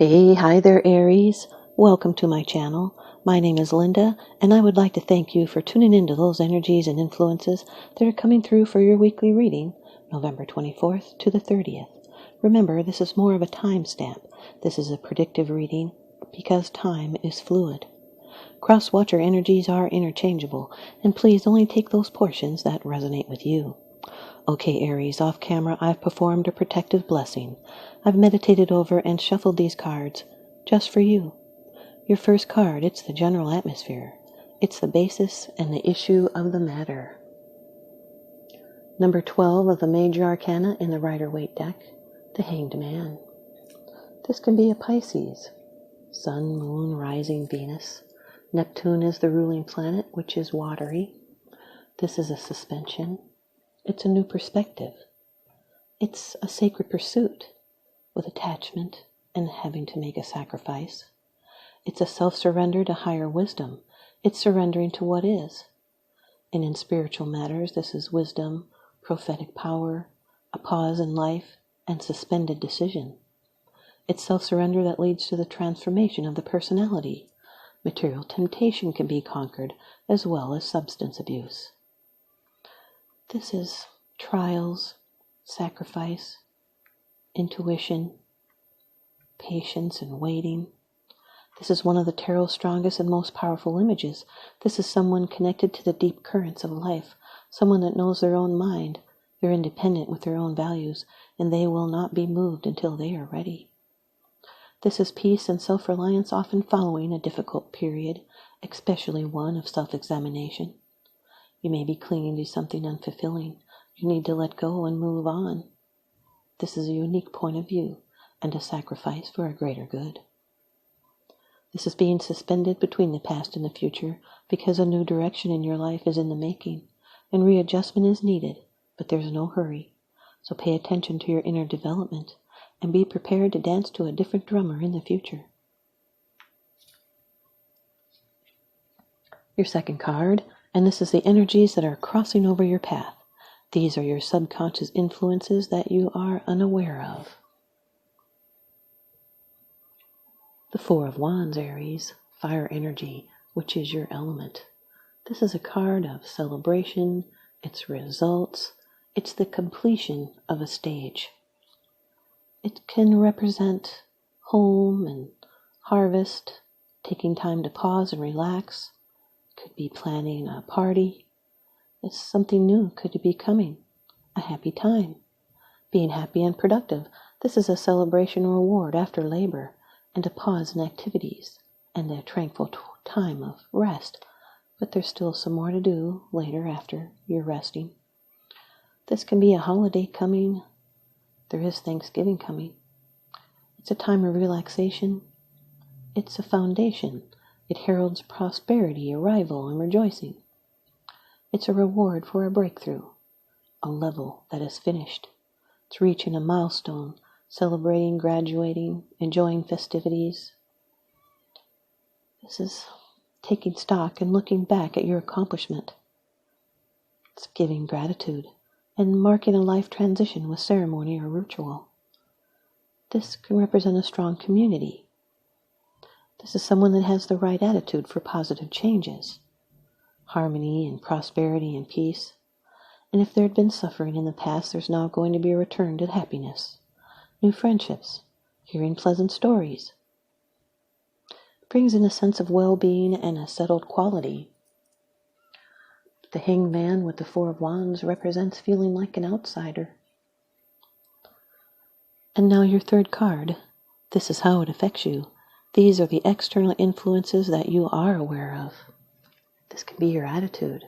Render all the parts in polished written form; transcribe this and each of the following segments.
Hi there, Aries. Welcome to my channel. My name is Lynda, and I would like to thank you for tuning into those energies and influences that are coming through for your weekly reading, November 24th to the 30th. Remember, this is more of a time stamp. This is a predictive reading because time is fluid. Cross-watcher energies are interchangeable, and please only take those portions that resonate with you. Okay, Aries, off camera, I've performed a protective blessing. I've meditated over and shuffled these cards just for you. Your first card, it's the general atmosphere. It's the basis and the issue of the matter. Number 12 of the major arcana in the Rider-Waite deck, the Hanged Man. This can be a Pisces. Sun, Moon, Rising, Venus. Neptune is the ruling planet, which is watery. This is a suspension. It's a new perspective. It's a sacred pursuit with attachment and having to make a sacrifice. It's a self-surrender to higher wisdom. It's surrendering to what is. And in spiritual matters, this is wisdom, prophetic power, a pause in life, and suspended decision. It's self-surrender that leads to the transformation of the personality. Material temptation can be conquered, as well as substance abuse. This is trials, sacrifice, intuition, patience, and waiting. This is one of the tarot's strongest and most powerful images. This is someone connected to the deep currents of life, someone that knows their own mind. They're independent with their own values, and they will not be moved until they are ready. This is peace and self-reliance, often following a difficult period, especially one of self-examination. You may be clinging to something unfulfilling. You need to let go and move on. This is a unique point of view and a sacrifice for a greater good. This is being suspended between the past and the future because a new direction in your life is in the making, and readjustment is needed, but there's no hurry. So pay attention to your inner development and be prepared to dance to a different drummer in the future. Your second card, and this is the energies that are crossing over your path. These are your subconscious influences that you are unaware of. The Four of Wands, Aries, fire energy, which is your element. This is a card of celebration, it's results, it's the completion of a stage. It can represent home and harvest, taking time to pause and relax. Could be planning a party. It's something new could be coming. A happy time. Being happy and productive. This is a celebration reward after labor and a pause in activities and a tranquil time of rest. But there's still some more to do later after you're resting. This can be a holiday coming. There is Thanksgiving coming. It's a time of relaxation. It's a foundation. It heralds prosperity, arrival, and rejoicing. It's a reward for a breakthrough, a level that is finished. It's reaching a milestone, celebrating, graduating, enjoying festivities. This is taking stock and looking back at your accomplishment. It's giving gratitude and marking a life transition with ceremony or ritual. This can represent a strong community. This is someone that has the right attitude for positive changes, harmony and prosperity and peace. And if there had been suffering in the past, there's now going to be a return to happiness, new friendships, hearing pleasant stories. It brings in a sense of well-being and a settled quality. The Hanged Man with the Four of Wands represents feeling like an outsider. And now your third card. This is how it affects you. These are the external influences that you are aware of. This can be your attitude.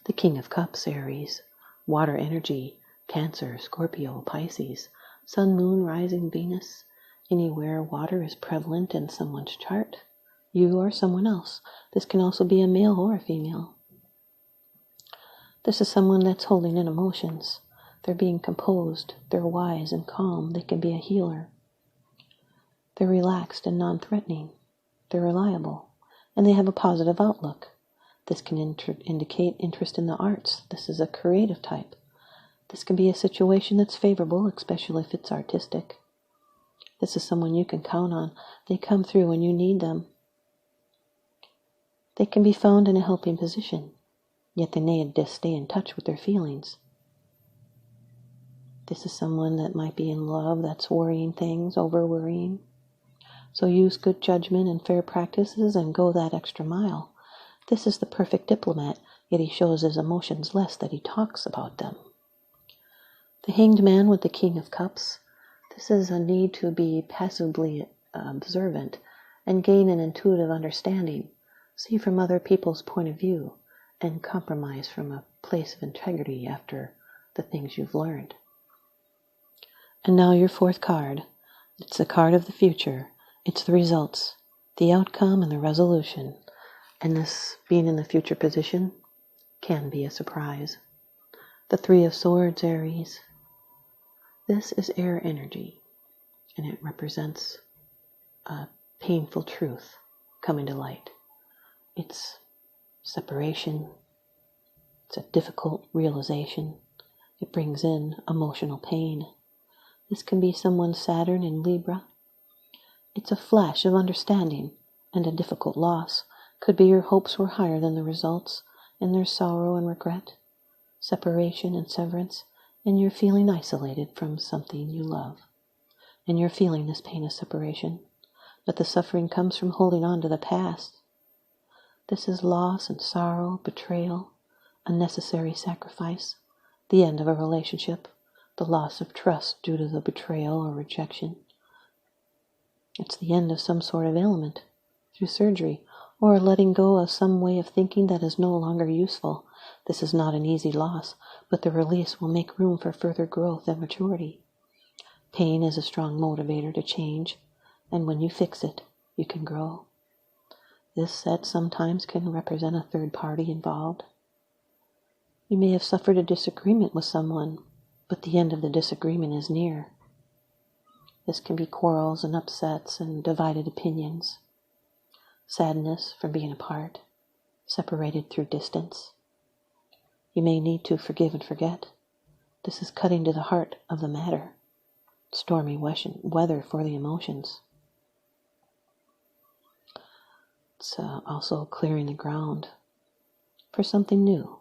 The King of Cups, Aries. Water energy, Cancer, Scorpio, Pisces. Sun, Moon, Rising, Venus. Anywhere water is prevalent in someone's chart. You or someone else. This can also be a male or a female. This is someone that's holding in emotions. They're being composed. They're wise and calm. They can be a healer. They're relaxed and non-threatening. They're reliable. And they have a positive outlook. This can indicate interest in the arts. This is a creative type. This can be a situation that's favorable, especially if it's artistic. This is someone you can count on. They come through when you need them. They can be found in a helping position, yet they need to stay in touch with their feelings. This is someone that might be in love that's worrying things, over-worrying. So use good judgment and fair practices and go that extra mile. This is the perfect diplomat, yet he shows his emotions less that he talks about them. The Hanged Man with the King of Cups. This is a need to be passively observant and gain an intuitive understanding. See from other people's point of view and compromise from a place of integrity after the things you've learned. And now your fourth card. It's the card of the future. It's the results, the outcome, and the resolution. And this, being in the future position, can be a surprise. The Three of Swords, Aries. This is air energy, and it represents a painful truth coming to light. It's separation. It's a difficult realization. It brings in emotional pain. This can be someone's Saturn in Libra. It's a flash of understanding and a difficult loss. Could be your hopes were higher than the results, and there's sorrow and regret, separation and severance, and you're feeling isolated from something you love. And you're feeling this pain of separation, but the suffering comes from holding on to the past. This is loss and sorrow, betrayal, unnecessary sacrifice, the end of a relationship, the loss of trust due to the betrayal or rejection. It's the end of some sort of ailment through surgery, or letting go of some way of thinking that is no longer useful. This is not an easy loss, but the release will make room for further growth and maturity. Pain is a strong motivator to change, and when you fix it, you can grow. This set sometimes can represent a third party involved. You may have suffered a disagreement with someone, but the end of the disagreement is near. This can be quarrels and upsets and divided opinions. Sadness from being apart, separated through distance. You may need to forgive and forget. This is cutting to the heart of the matter. Stormy weather for the emotions. It's also clearing the ground for something new.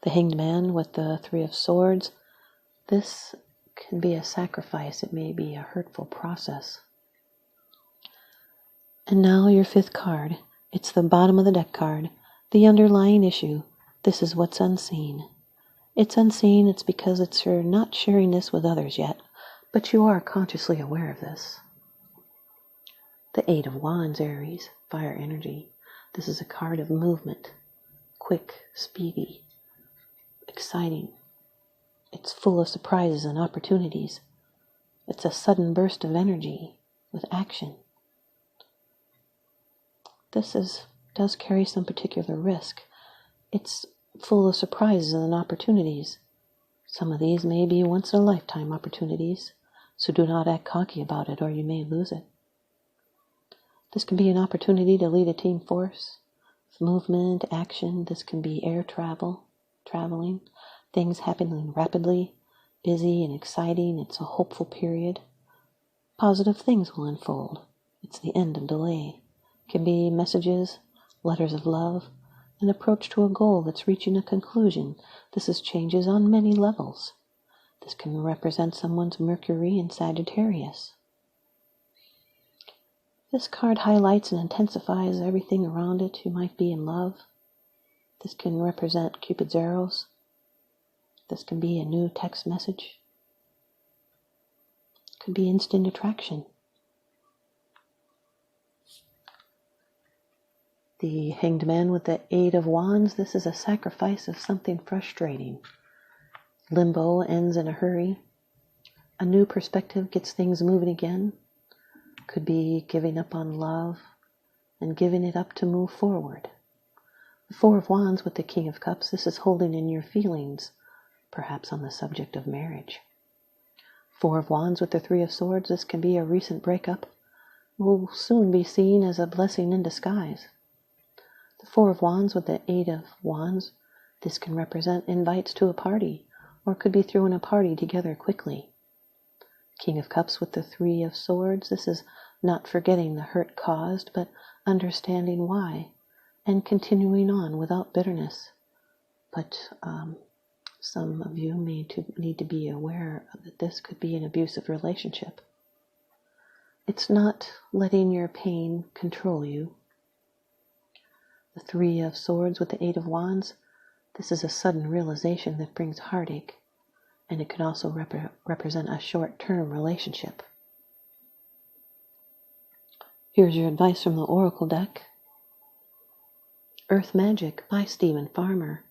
The Hanged Man with the Three of Swords. This can be a sacrifice. It may be a hurtful process. And now your fifth card. It's the bottom of the deck card. The underlying issue. This is what's unseen. It's unseen. It's because you're not sharing this with others yet, but you are consciously aware of this. The Eight of Wands, Aries, fire energy. This is a card of movement. Quick, speedy, exciting. It's full of surprises and opportunities. It's a sudden burst of energy with action. This does carry some particular risk. It's full of surprises and opportunities. Some of these may be once-in-a-lifetime opportunities, so do not act cocky about it or you may lose it. This can be an opportunity to lead a team force, movement, action. This can be air traveling, things happening rapidly, busy and exciting. It's a hopeful period. Positive things will unfold. It's the end of delay. It can be messages, letters of love, an approach to a goal that's reaching a conclusion. This is changes on many levels. This can represent someone's Mercury in Sagittarius. This card highlights and intensifies everything around it. You might be in love. This can represent Cupid's arrows. This can be a new text message. It could be instant attraction. The Hanged Man with the Eight of Wands. This is a sacrifice of something frustrating. Limbo ends in a hurry. A new perspective gets things moving again. Could be giving up on love and giving it up to move forward. The Four of Wands with the King of Cups. This is holding in your feelings, perhaps on the subject of marriage. Four of Wands with the Three of Swords. This can be a recent breakup. Will soon be seen as a blessing in disguise. The Four of Wands with the Eight of Wands. This can represent invites to a party, or could be throwing a party together quickly. King of Cups with the Three of Swords. This is not forgetting the hurt caused, but understanding why and continuing on without bitterness. But some of you may need to be aware that this could be an abusive relationship. It's not letting your pain control you. The Three of Swords with the Eight of Wands. This is a sudden realization that brings heartache, and it can also represent a short-term relationship. Here's your advice from the Oracle deck. Earth Magic by Stephen Farmer.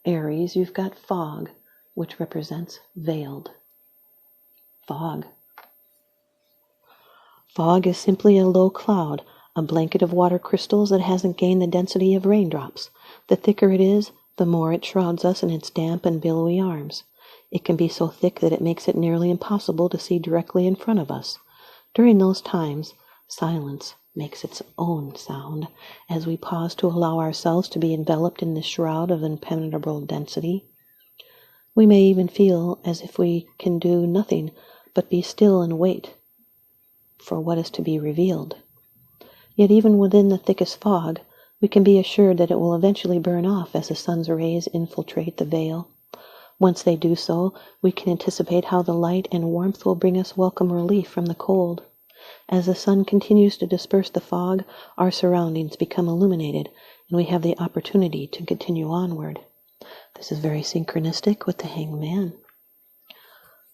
Aries, you've got fog, which represents veiled. Fog. Fog is simply a low cloud, a blanket of water crystals that hasn't gained the density of raindrops. The thicker it is, the more it shrouds us in its damp and billowy arms. It can be so thick that it makes it nearly impossible to see directly in front of us. During those times, silence makes its own sound as we pause to allow ourselves to be enveloped in this shroud of impenetrable density. We may even feel as if we can do nothing but be still and wait for what is to be revealed. Yet even within the thickest fog, we can be assured that it will eventually burn off as the sun's rays infiltrate the veil. Once they do so, we can anticipate how the light and warmth will bring us welcome relief from the cold. As the sun continues to disperse the fog, our surroundings become illuminated, and we have the opportunity to continue onward. This is very synchronistic with the Hanged Man.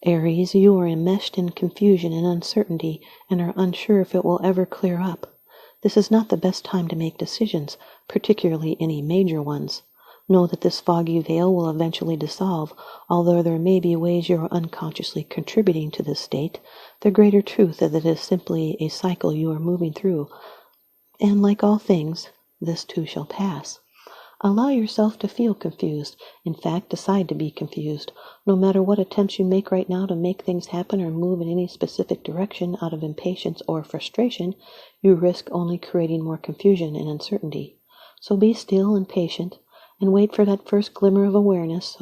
Aries, you are enmeshed in confusion and uncertainty and are unsure if it will ever clear up. This is not the best time to make decisions, particularly any major ones. Know that this foggy veil will eventually dissolve. Although there may be ways you are unconsciously contributing to this state, the greater truth is that it is simply a cycle you are moving through. And like all things, this too shall pass. Allow yourself to feel confused. In fact, decide to be confused. No matter what attempts you make right now to make things happen or move in any specific direction out of impatience or frustration, you risk only creating more confusion and uncertainty. So be still and patient, and wait for that first glimmer of awareness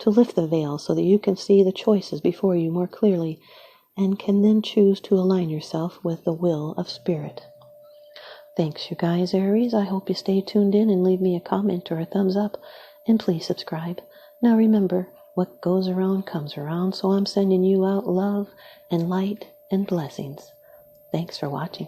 to lift the veil so that you can see the choices before you more clearly and can then choose to align yourself with the will of Spirit. Thanks, you guys, Aries. I hope you stay tuned in and leave me a comment or a thumbs up, and please subscribe. Now remember, what goes around comes around, so I'm sending you out love and light and blessings. Thanks for watching.